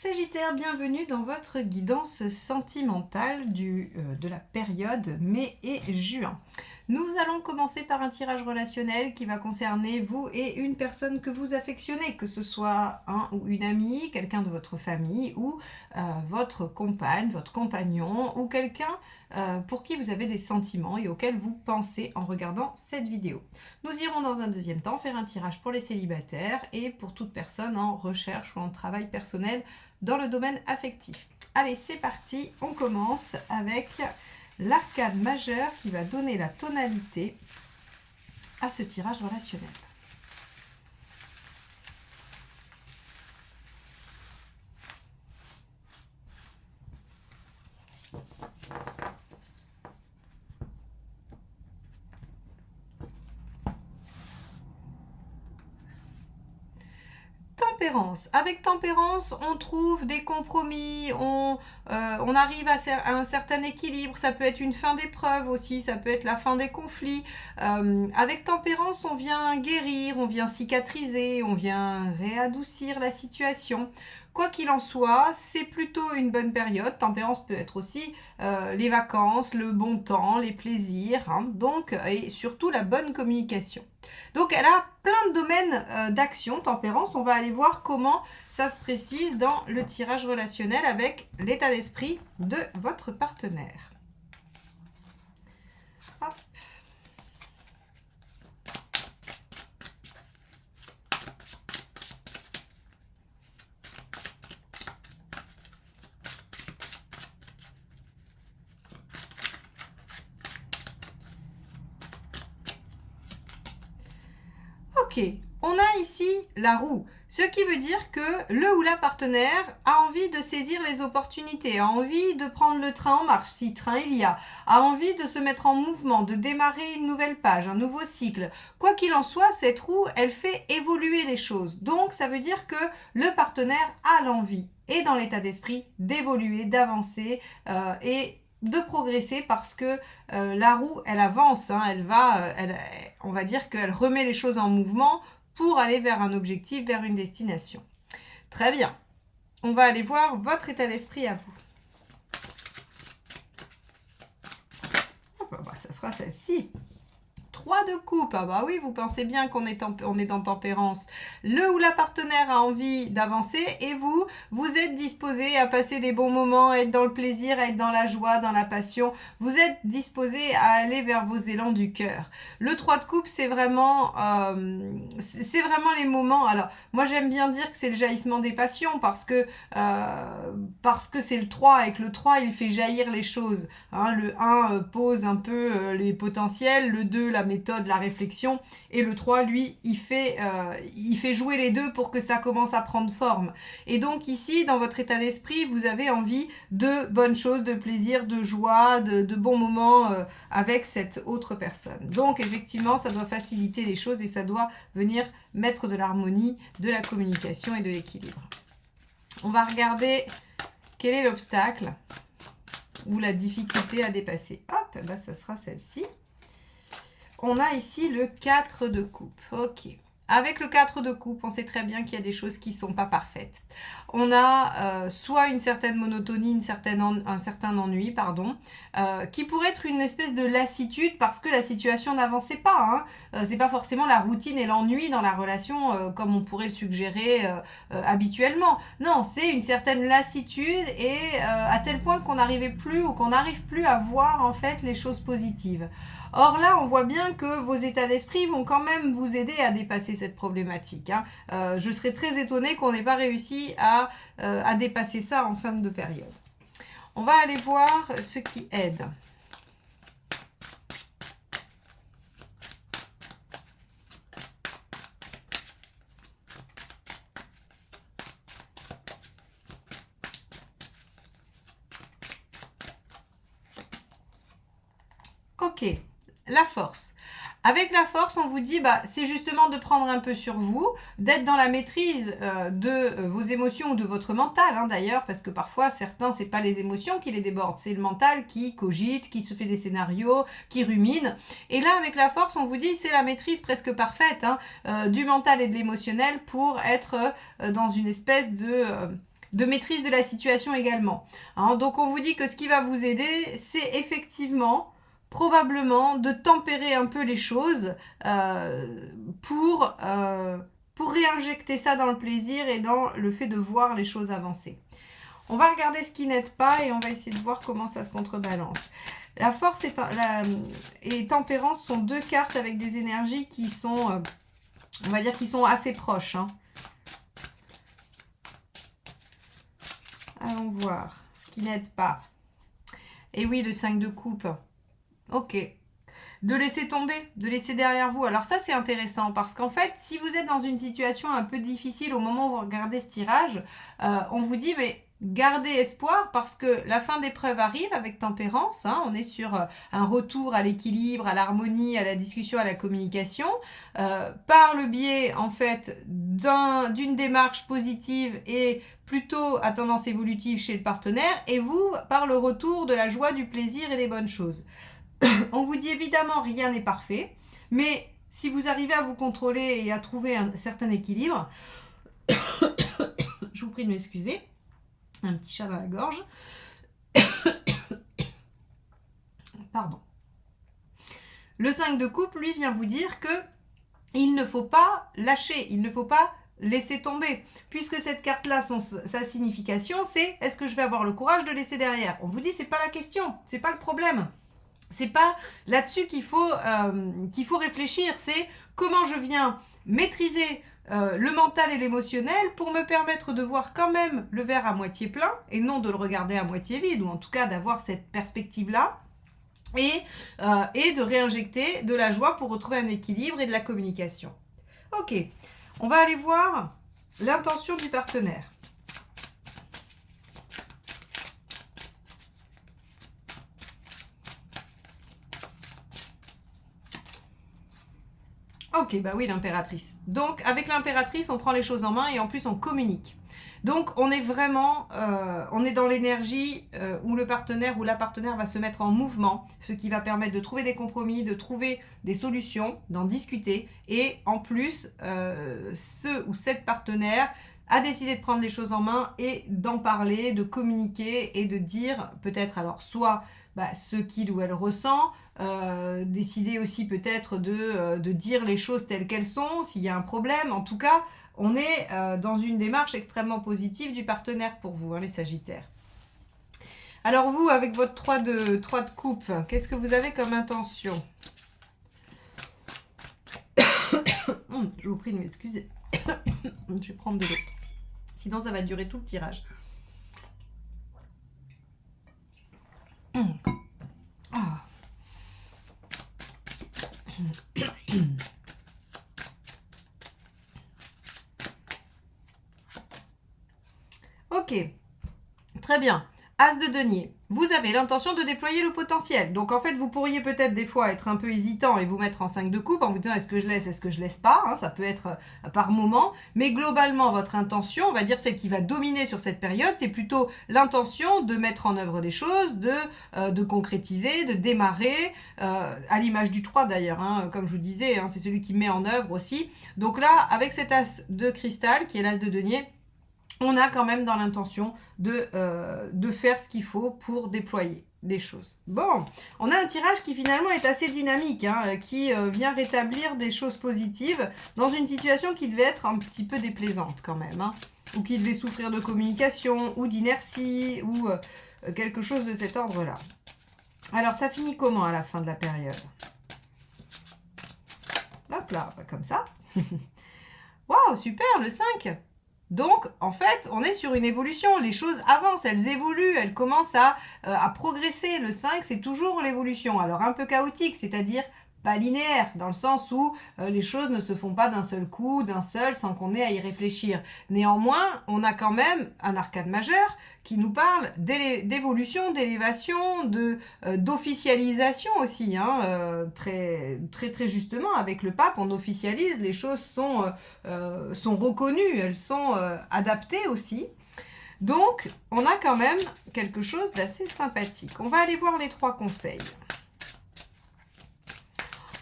Sagittaire, bienvenue dans votre guidance sentimentale de la période mai et juin. Nous allons commencer par un tirage relationnel qui va concerner vous et une personne que vous affectionnez, que ce soit un ou une amie, quelqu'un de votre famille ou votre compagne, votre compagnon ou quelqu'un pour qui vous avez des sentiments et auquel vous pensez en regardant cette vidéo. Nous irons dans un deuxième temps faire un tirage pour les célibataires et pour toute personne en recherche ou en travail personnel dans le domaine affectif. Allez, c'est parti, on commence avec l'arcane majeure qui va donner la tonalité à ce tirage relationnel. Tempérance. Avec tempérance, on trouve des compromis, on arrive à un certain équilibre. Ça peut être une fin d'épreuve aussi, ça peut être la fin des conflits. Avec tempérance, on vient guérir, on vient cicatriser, on vient réadoucir la situation. Quoi qu'il en soit, c'est plutôt une bonne période. Tempérance peut être aussi les vacances, le bon temps, les plaisirs, hein, donc, et surtout la bonne communication. Donc elle a plein de domaines d'action, tempérance. On va aller voir comment ça se précise dans le tirage relationnel avec l'état d'esprit de votre partenaire. Hop. Ok, on a ici la roue, ce qui veut dire que le ou la partenaire a envie de saisir les opportunités, a envie de prendre le train en marche, si train il y a envie de se mettre en mouvement, de démarrer une nouvelle page, un nouveau cycle. Quoi qu'il en soit, cette roue, elle fait évoluer les choses. Donc, ça veut dire que le partenaire a l'envie et dans l'état d'esprit d'évoluer, d'avancer et de progresser parce que la roue, elle avance, hein, on va dire qu'elle remet les choses en mouvement pour aller vers un objectif, vers une destination. Très bien. On va aller voir votre état d'esprit à vous. Ça sera celle-ci. 3 de coupe, ah bah oui, vous pensez bien qu'on est dans tempérance. Le ou la partenaire a envie d'avancer et vous êtes disposé à passer des bons moments, à être dans le plaisir, à être dans la joie, dans la passion. Vous êtes disposé à aller vers vos élans du cœur. Le 3 de coupe, c'est vraiment les moments. Alors, moi j'aime bien dire que c'est le jaillissement des passions parce que c'est le 3 et que le 3 il fait jaillir les choses. Hein, le 1 pose un peu les potentiels, le 2 la méthode, la réflexion, et le 3, lui, il fait jouer les deux pour que ça commence à prendre forme. Et donc ici, dans votre état d'esprit, vous avez envie de bonnes choses, de plaisir, de joie, de bons moments avec cette autre personne. Donc effectivement, ça doit faciliter les choses et ça doit venir mettre de l'harmonie, de la communication et de l'équilibre. On va regarder quel est l'obstacle ou la difficulté à dépasser. Hop, ben ça sera celle-ci. On a ici le 4 de coupe. Ok. Avec le 4 de coupe, on sait très bien qu'il y a des choses qui ne sont pas parfaites. On a soit une certaine monotonie, un certain ennui, qui pourrait être une espèce de lassitude parce que la situation n'avançait pas. C'est pas forcément la routine et l'ennui dans la relation comme on pourrait le suggérer habituellement. Non, c'est une certaine lassitude et à tel point qu'on n'arrive plus à voir en fait les choses positives. Or là, on voit bien que vos états d'esprit vont quand même vous aider à dépasser cette problématique. Je serais très étonnée qu'on n'ait pas réussi à dépasser ça en fin de période. On va aller voir ce qui aide. Ok. La force. Avec la force, on vous dit, c'est justement de prendre un peu sur vous, d'être dans la maîtrise de vos émotions ou de votre mental, d'ailleurs, parce que parfois, certains, c'est pas les émotions qui les débordent, c'est le mental qui cogite, qui se fait des scénarios, qui rumine. Et là, avec la force, on vous dit, c'est la maîtrise presque parfaite du mental et de l'émotionnel pour être dans une espèce de de maîtrise de la situation également. Hein, donc on vous dit que ce qui va vous aider, c'est effectivement, probablement, de tempérer un peu les choses pour réinjecter ça dans le plaisir et dans le fait de voir les choses avancer. On va regarder ce qui n'aide pas et on va essayer de voir comment ça se contrebalance. La force et tempérance sont deux cartes avec des énergies qui sont, on va dire, qui sont assez proches. Hein. Allons voir ce qui n'aide pas. Et oui, le 5 de coupe. Ok. De laisser tomber, de laisser derrière vous. Alors ça, c'est intéressant parce qu'en fait, si vous êtes dans une situation un peu difficile au moment où vous regardez ce tirage, on vous dit, mais gardez espoir parce que la fin d'épreuve arrive avec tempérance. Hein, on est sur un retour à l'équilibre, à l'harmonie, à la discussion, à la communication, par le biais, en fait, d'une démarche positive et plutôt à tendance évolutive chez le partenaire, et vous, par le retour de la joie, du plaisir et des bonnes choses. On vous dit évidemment, rien n'est parfait, mais si vous arrivez à vous contrôler et à trouver un certain équilibre, je vous prie de m'excuser, un petit chat dans la gorge, pardon. Le 5 de coupe, lui, vient vous dire que il ne faut pas lâcher, il ne faut pas laisser tomber, puisque cette carte-là, sa signification, c'est est-ce que je vais avoir le courage de laisser derrière? On vous dit, c'est pas la question, c'est pas le problème. C'est pas là-dessus qu'il faut réfléchir, c'est comment je viens maîtriser le mental et l'émotionnel pour me permettre de voir quand même le verre à moitié plein et non de le regarder à moitié vide, ou en tout cas d'avoir cette perspective-là et de réinjecter de la joie pour retrouver un équilibre et de la communication. Ok, on va aller voir l'intention du partenaire. Ok, bah oui, l'impératrice. Donc, avec l'impératrice, on prend les choses en main et en plus, on communique. Donc, on est vraiment, on est dans l'énergie où le partenaire ou la partenaire va se mettre en mouvement, ce qui va permettre de trouver des compromis, de trouver des solutions, d'en discuter. Et en plus, ce ou cette partenaire a décidé de prendre les choses en main et d'en parler, de communiquer et de dire peut-être alors soit ce qu'il ou elle ressent, décider aussi peut-être de dire les choses telles qu'elles sont, s'il y a un problème. En tout cas, on est dans une démarche extrêmement positive du partenaire pour vous, hein, les Sagittaires. Alors vous, avec votre 3 de coupe, qu'est-ce que vous avez comme intention? Je vous prie de m'excuser. Je vais prendre de l'eau. Sinon, ça va durer tout le tirage. Ah. Ok, très bien. As de denier. Vous avez l'intention de déployer le potentiel. Donc en fait, vous pourriez peut-être des fois être un peu hésitant et vous mettre en 5 de coupe en vous disant est-ce que je laisse, est-ce que je laisse pas, hein, ça peut être par moment. Mais globalement, votre intention, on va dire celle qui va dominer sur cette période, c'est plutôt l'intention de mettre en œuvre des choses, de concrétiser, de démarrer, à l'image du 3 d'ailleurs, hein, comme je vous disais, hein, c'est celui qui met en œuvre aussi. Donc là, avec cet as de cristal, qui est l'as de denier, on a quand même dans l'intention de faire ce qu'il faut pour déployer des choses. Bon, on a un tirage qui finalement est assez dynamique, hein, qui vient rétablir des choses positives dans une situation qui devait être un petit peu déplaisante quand même, hein, ou qui devait souffrir de communication, ou d'inertie, ou quelque chose de cet ordre-là. Alors, ça finit comment à la fin de la période? Hop là, pas comme ça. Waouh, super, le 5! Donc, en fait, on est sur une évolution. Les choses avancent, elles évoluent, elles commencent à progresser. Le 5, c'est toujours l'évolution. Alors, un peu chaotique, c'est-à-dire pas linéaire, dans le sens où les choses ne se font pas d'un seul coup, sans qu'on ait à y réfléchir. Néanmoins, on a quand même un arcane majeur qui nous parle d'évolution, d'élévation, d'officialisation aussi. Hein, très, très, très justement, avec le pape, on officialise, les choses sont reconnues, elles sont adaptées aussi. Donc, on a quand même quelque chose d'assez sympathique. On va aller voir les 3 conseils.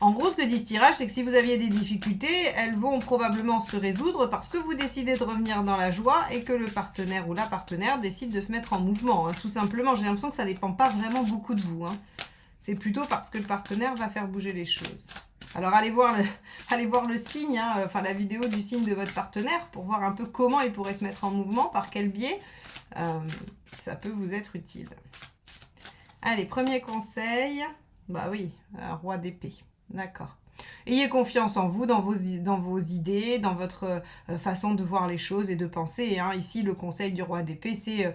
En gros, ce que dit ce tirage, c'est que si vous aviez des difficultés, elles vont probablement se résoudre parce que vous décidez de revenir dans la joie et que le partenaire ou la partenaire décide de se mettre en mouvement. Hein. Tout simplement, j'ai l'impression que ça ne dépend pas vraiment beaucoup de vous. Hein. C'est plutôt parce que le partenaire va faire bouger les choses. Alors, allez voir le signe, hein, enfin la vidéo du signe de votre partenaire pour voir un peu comment il pourrait se mettre en mouvement, par quel biais. Ça peut vous être utile. Allez, premier conseil. Bah oui, roi d'épée. D'accord. Ayez confiance en vous, dans vos idées, dans votre façon de voir les choses et de penser. Hein. Ici, le conseil du roi d'épée, c'est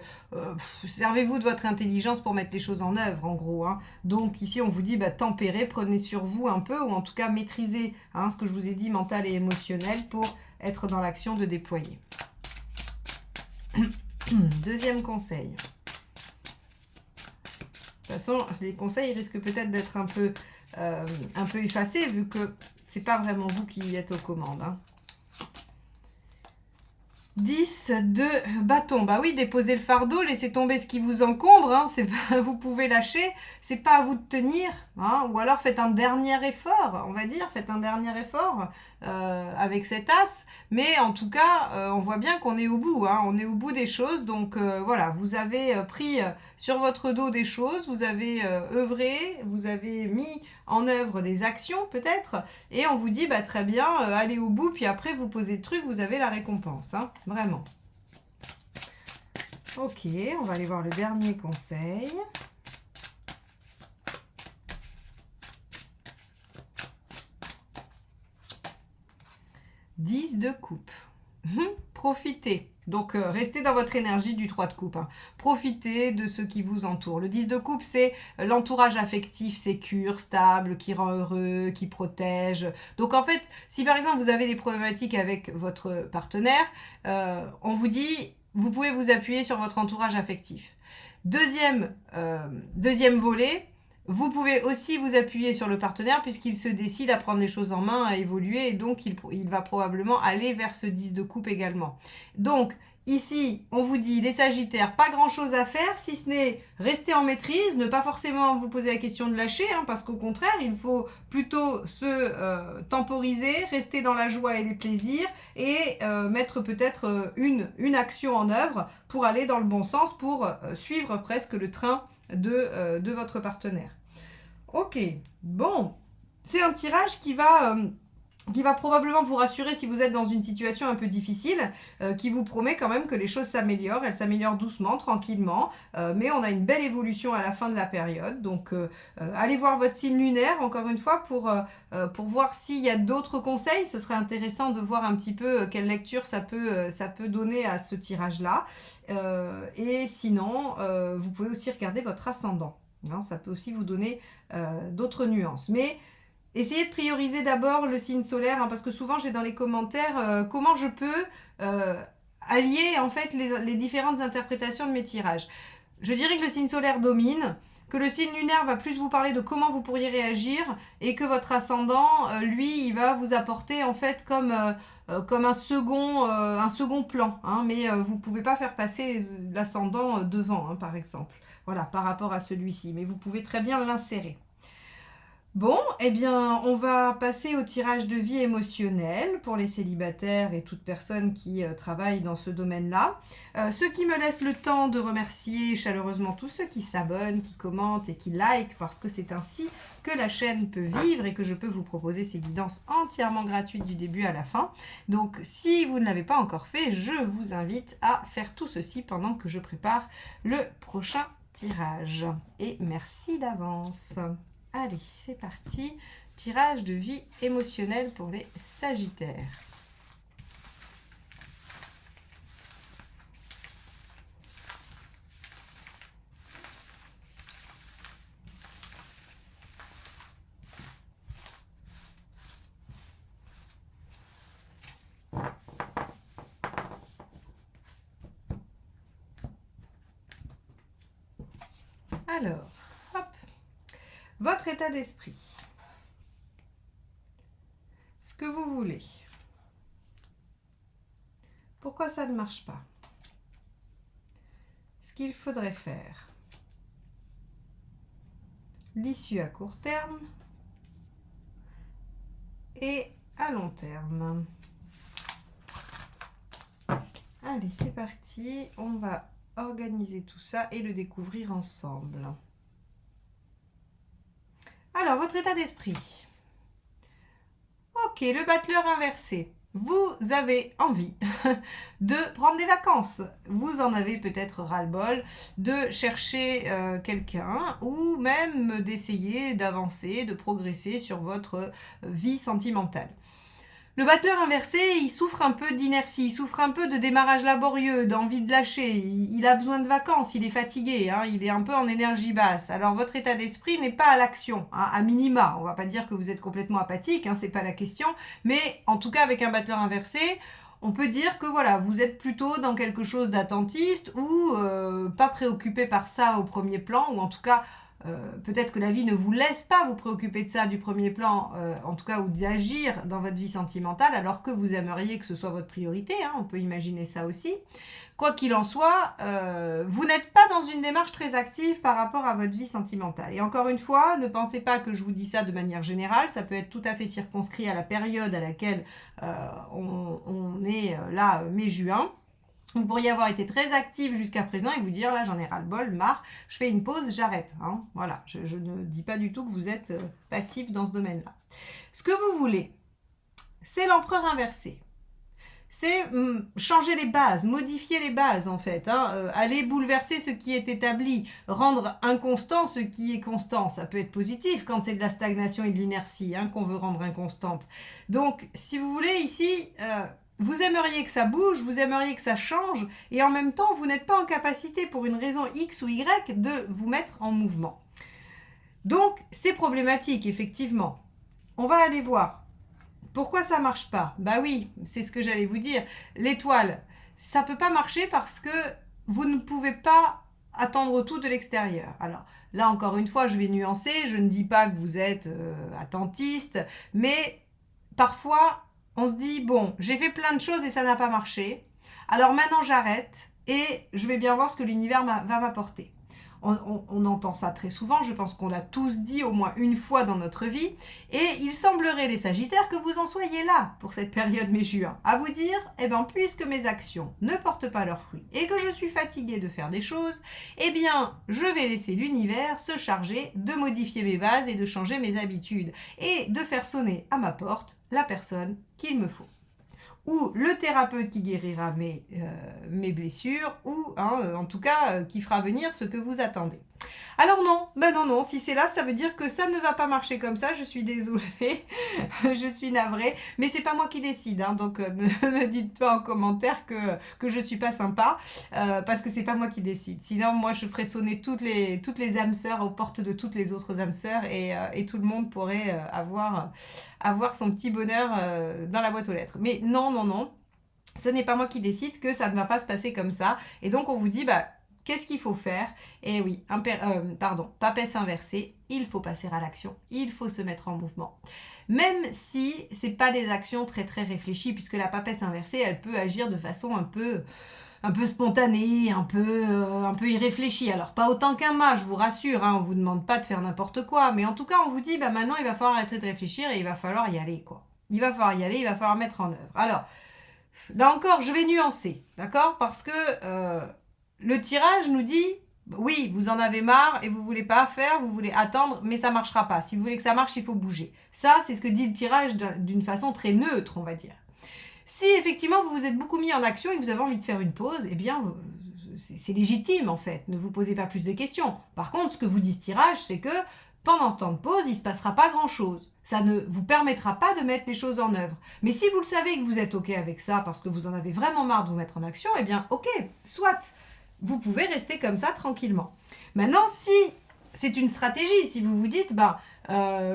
servez-vous de votre intelligence pour mettre les choses en œuvre, en gros. Hein. Donc ici, on vous dit tempérez, prenez sur vous un peu, ou en tout cas maîtrisez ce que je vous ai dit, mental et émotionnel, pour être dans l'action de déployer. Deuxième conseil. De toute façon, les conseils risquent peut-être d'être un peu effacés, vu que c'est pas vraiment vous qui êtes aux commandes. Hein. 10 de bâton. Bah oui, déposez le fardeau, laissez tomber ce qui vous encombre. Hein. Vous pouvez lâcher, c'est pas à vous de tenir. Hein. Ou alors faites un dernier effort, on va dire. Faites un dernier effort avec cet as. Mais en tout cas, on voit bien qu'on est au bout. Hein. On est au bout des choses. Donc voilà, vous avez pris sur votre dos des choses, vous avez œuvré, vous avez mis en œuvre des actions peut-être, et on vous dit très bien, allez au bout, puis après vous posez le truc, vous avez la récompense, hein, vraiment. Ok, on va aller voir le dernier conseil. « 10 de coupe. Profitez. Donc, restez dans votre énergie du 3 de coupe. Hein. Profitez de ce qui vous entoure. Le 10 de coupe, c'est l'entourage affectif sécure, stable, qui rend heureux, qui protège. Donc, en fait, si par exemple, vous avez des problématiques avec votre partenaire, on vous dit, vous pouvez vous appuyer sur votre entourage affectif. Deuxième volet, vous pouvez aussi vous appuyer sur le partenaire puisqu'il se décide à prendre les choses en main, à évoluer, et donc il va probablement aller vers ce 10 de coupe également. Donc ici, on vous dit, les Sagittaires, pas grand chose à faire si ce n'est rester en maîtrise, ne pas forcément vous poser la question de lâcher, parce qu'au contraire, il faut plutôt se temporiser, rester dans la joie et les plaisirs, et mettre peut-être une action en œuvre pour aller dans le bon sens, pour suivre presque le train de votre partenaire. Ok, bon, c'est un tirage qui va probablement vous rassurer si vous êtes dans une situation un peu difficile, qui vous promet quand même que les choses s'améliorent. Elles s'améliorent doucement, tranquillement, mais on a une belle évolution à la fin de la période. Donc, allez voir votre signe lunaire, encore une fois, pour voir s'il y a d'autres conseils. Ce serait intéressant de voir un petit peu quelle lecture ça peut donner à ce tirage-là. Et sinon, vous pouvez aussi regarder votre ascendant. Hein, ça peut aussi vous donner d'autres nuances. Mais essayez de prioriser d'abord le signe solaire, parce que souvent j'ai dans les commentaires comment je peux allier en fait les différentes interprétations de mes tirages. Je dirais que le signe solaire domine, que le signe lunaire va plus vous parler de comment vous pourriez réagir, et que votre ascendant, lui, il va vous apporter en fait comme un second plan, mais vous ne pouvez pas faire passer l'ascendant devant, par exemple. Voilà, par rapport à celui-ci, mais vous pouvez très bien l'insérer. Bon, eh bien, on va passer au tirage de vie émotionnelle pour les célibataires et toute personne qui travaille dans ce domaine-là. Ce qui me laisse le temps de remercier chaleureusement tous ceux qui s'abonnent, qui commentent et qui likent, parce que c'est ainsi que la chaîne peut vivre et que je peux vous proposer ces guidances entièrement gratuites du début à la fin. Donc, si vous ne l'avez pas encore fait, je vous invite à faire tout ceci pendant que je prépare le prochain tirage. Et merci d'avance. Allez, c'est parti. Tirage de vie émotionnelle pour les Sagittaires. Alors, hop. Votre état d'esprit. Ce que vous voulez. Pourquoi ça ne marche pas? Ce qu'il faudrait faire. L'issue à court terme. et à long terme. Allez, c'est parti. On va organiser tout ça et le découvrir ensemble. Alors, votre état d'esprit. Ok, le battleur inversé. Vous avez envie de prendre des vacances. Vous en avez peut-être ras-le-bol de chercher quelqu'un ou même d'essayer d'avancer, de progresser sur votre vie sentimentale. Le battleur inversé, il souffre un peu d'inertie, il souffre un peu de démarrage laborieux, d'envie de lâcher. Il a besoin de vacances, il est fatigué, hein, il est un peu en énergie basse. Alors votre état d'esprit n'est pas à l'action, hein, à minima. On va pas dire que vous êtes complètement apathique, hein, c'est pas la question. Mais en tout cas, avec un battleur inversé, on peut dire que voilà, vous êtes plutôt dans quelque chose d'attentiste ou pas préoccupé par ça au premier plan, ou en tout cas peut-être que la vie ne vous laisse pas vous préoccuper de ça du premier plan, en tout cas, ou d'agir dans votre vie sentimentale, alors que vous aimeriez que ce soit votre priorité, hein, on peut imaginer ça aussi. Quoi qu'il en soit, vous n'êtes pas dans une démarche très active par rapport à votre vie sentimentale. Et encore une fois, ne pensez pas que je vous dis ça de manière générale, ça peut être tout à fait circonscrit à la période à laquelle on est là, mai-juin. Vous pourriez avoir été très active jusqu'à présent et vous dire là j'en ai ras-le-bol, marre, je fais une pause, j'arrête. Hein. Voilà, je ne dis pas du tout que vous êtes passif dans ce domaine-là. Ce que vous voulez, c'est l'empereur inversé. C'est changer les bases, modifier les bases en fait, hein, aller bouleverser ce qui est établi, rendre inconstant ce qui est constant. Ça peut être positif quand c'est de la stagnation et de l'inertie hein, qu'on veut rendre inconstante. Donc si vous voulez ici... vous aimeriez que ça bouge, vous aimeriez que ça change, et en même temps, vous n'êtes pas en capacité, pour une raison X ou Y, de vous mettre en mouvement. Donc, c'est problématique, effectivement. On va aller voir. Pourquoi ça ne marche pas? Bah oui, c'est ce que j'allais vous dire. L'étoile, ça ne peut pas marcher parce que vous ne pouvez pas attendre tout de l'extérieur. Alors, là, encore une fois, je vais nuancer. Je ne dis pas que vous êtes attentiste, mais parfois... on se dit, bon, j'ai fait plein de choses et ça n'a pas marché. Alors maintenant, j'arrête et je vais bien voir ce que l'univers va m'apporter. On entend ça très souvent, je pense qu'on l'a tous dit au moins une fois dans notre vie. Et il semblerait, les Sagittaires, que vous en soyez là pour cette période mai-juin. À vous dire, eh bien, puisque mes actions ne portent pas leurs fruits et que je suis fatiguée de faire des choses, eh bien, je vais laisser l'univers se charger de modifier mes bases et de changer mes habitudes et de faire sonner à ma porte la personne qu'il me faut. Ou le thérapeute qui guérira mes blessures, ou en tout cas qui fera venir ce que vous attendez. Alors non, non, si c'est là, ça veut dire que ça ne va pas marcher comme ça, je suis désolée, je suis navrée, mais c'est pas moi qui décide, hein, donc ne me dites pas en commentaire que je suis pas sympa, parce que c'est pas moi qui décide. Sinon, moi, je ferais sonner toutes les âmes sœurs aux portes de toutes les autres âmes sœurs, et tout le monde pourrait avoir son petit bonheur dans la boîte aux lettres. Mais non, ce n'est pas moi qui décide que ça ne va pas se passer comme ça, et donc on vous dit, qu'est-ce qu'il faut faire? Eh oui, papesse inversée, il faut passer à l'action, il faut se mettre en mouvement. Même si ce n'est pas des actions très très réfléchies, puisque la papesse inversée, elle peut agir de façon un peu spontanée, un peu irréfléchie. Alors pas autant qu'un mât, je vous rassure, hein, on ne vous demande pas de faire n'importe quoi, mais en tout cas on vous dit, maintenant il va falloir arrêter de réfléchir et il va falloir y aller, quoi. Il va falloir y aller, il va falloir mettre en œuvre. Alors, là encore, je vais nuancer, d'accord? Parce que... le tirage nous dit, oui, vous en avez marre et vous voulez pas faire, vous voulez attendre, mais ça marchera pas. Si vous voulez que ça marche, il faut bouger. Ça, c'est ce que dit le tirage d'une façon très neutre, on va dire. Si effectivement vous vous êtes beaucoup mis en action et que vous avez envie de faire une pause, eh bien, c'est légitime en fait. Ne vous posez pas plus de questions. Par contre, ce que vous dit ce tirage, c'est que pendant ce temps de pause, il ne se passera pas grand-chose. Ça ne vous permettra pas de mettre les choses en œuvre. Mais si vous le savez et que vous êtes OK avec ça parce que vous en avez vraiment marre de vous mettre en action, eh bien, OK, soit. Vous pouvez rester comme ça tranquillement. Maintenant, si c'est une stratégie, si vous vous dites,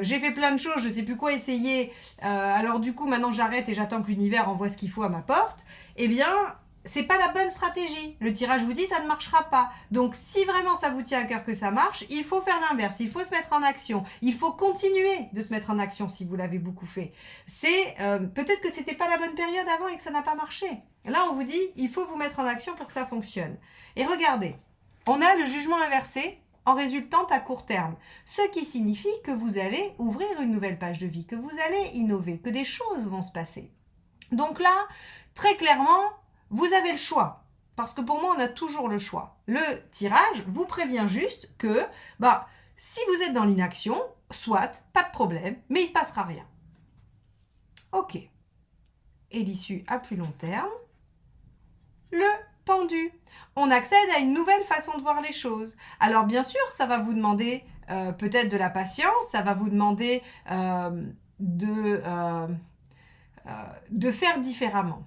j'ai fait plein de choses, je ne sais plus quoi essayer, alors du coup maintenant j'arrête et j'attends que l'univers envoie ce qu'il faut à ma porte, eh bien c'est pas la bonne stratégie. Le tirage vous dit ça ne marchera pas. Donc si vraiment ça vous tient à cœur que ça marche, il faut faire l'inverse, il faut se mettre en action, il faut continuer de se mettre en action si vous l'avez beaucoup fait. C'est peut-être que c'était pas la bonne période avant et que ça n'a pas marché. Là on vous dit il faut vous mettre en action pour que ça fonctionne. Et regardez, on a le jugement inversé en résultante à court terme. Ce qui signifie que vous allez ouvrir une nouvelle page de vie, que vous allez innover, que des choses vont se passer. Donc là, très clairement, vous avez le choix. Parce que pour moi, on a toujours le choix. Le tirage vous prévient juste que si vous êtes dans l'inaction, soit, pas de problème, mais il ne se passera rien. Ok. Et l'issue à plus long terme, le pendu. On accède à une nouvelle façon de voir les choses. Alors bien sûr, ça va vous demander peut-être de la patience, ça va vous demander de faire différemment.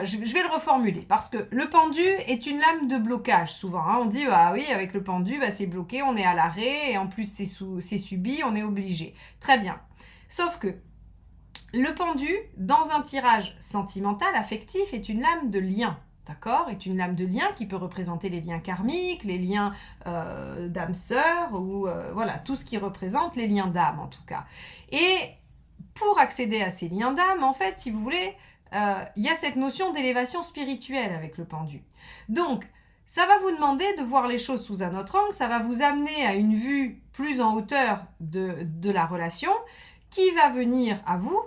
Je vais le reformuler parce que le pendu est une lame de blocage souvent. On dit oui, avec le pendu, c'est bloqué, on est à l'arrêt et en plus c'est subi, on est obligé. Très bien. Sauf que le pendu, dans un tirage sentimental, affectif, est une lame de lien. D'accord ? Est une lame de lien qui peut représenter les liens karmiques, les liens d'âme sœur, ou voilà, tout ce qui représente les liens d'âme en tout cas. Et pour accéder à ces liens d'âme, en fait, si vous voulez, il y a cette notion d'élévation spirituelle avec le pendu. Donc, ça va vous demander de voir les choses sous un autre angle, ça va vous amener à une vue plus en hauteur de la relation qui va venir à vous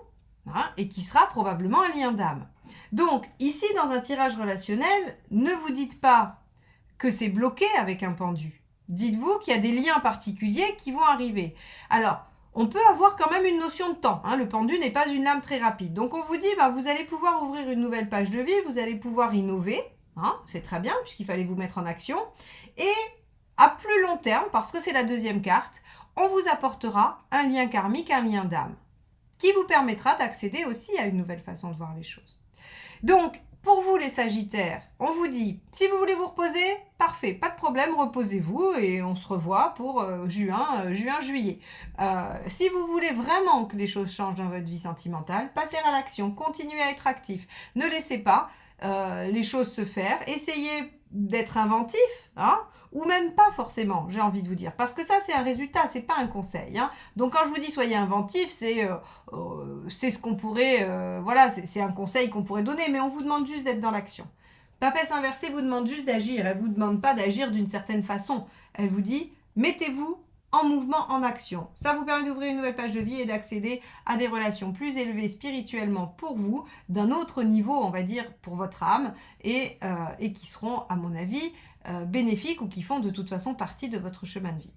et qui sera probablement un lien d'âme. Donc, ici, dans un tirage relationnel, ne vous dites pas que c'est bloqué avec un pendu. Dites-vous qu'il y a des liens particuliers qui vont arriver. Alors, on peut avoir quand même une notion de temps. Le pendu n'est pas une lame très rapide. Donc, on vous dit, vous allez pouvoir ouvrir une nouvelle page de vie, vous allez pouvoir innover. C'est très bien, puisqu'il fallait vous mettre en action. Et à plus long terme, parce que c'est la deuxième carte, on vous apportera un lien karmique, un lien d'âme, qui vous permettra d'accéder aussi à une nouvelle façon de voir les choses. Donc, pour vous les Sagittaires, on vous dit, si vous voulez vous reposer, parfait, pas de problème, reposez-vous et on se revoit pour juillet. Si vous voulez vraiment que les choses changent dans votre vie sentimentale, passez à l'action, continuez à être actif. Ne laissez pas les choses se faire, essayez d'être inventif, ou même pas forcément, j'ai envie de vous dire, parce que ça c'est un résultat, c'est pas un conseil. Donc quand je vous dis soyez inventif, c'est ce qu'on pourrait, c'est un conseil qu'on pourrait donner, mais on vous demande juste d'être dans l'action. Papesse inversée vous demande juste d'agir, elle vous demande pas d'agir d'une certaine façon, elle vous dit mettez-vous en mouvement, en action. Ça vous permet d'ouvrir une nouvelle page de vie et d'accéder à des relations plus élevées spirituellement pour vous, d'un autre niveau, on va dire, pour votre âme, et qui seront, à mon avis, bénéfiques ou qui font de toute façon partie de votre chemin de vie.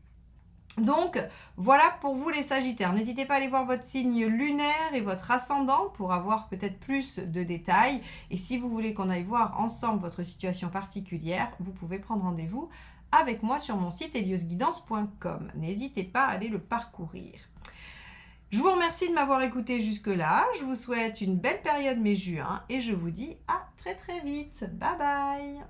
Donc, voilà pour vous les Sagittaires. N'hésitez pas à aller voir votre signe lunaire et votre ascendant pour avoir peut-être plus de détails. Et si vous voulez qu'on aille voir ensemble votre situation particulière, vous pouvez prendre rendez-vous avec moi sur mon site heliosguidance.com. N'hésitez pas à aller le parcourir. Je vous remercie de m'avoir écouté jusque-là. Je vous souhaite une belle période mai-juin et je vous dis à très très vite. Bye bye.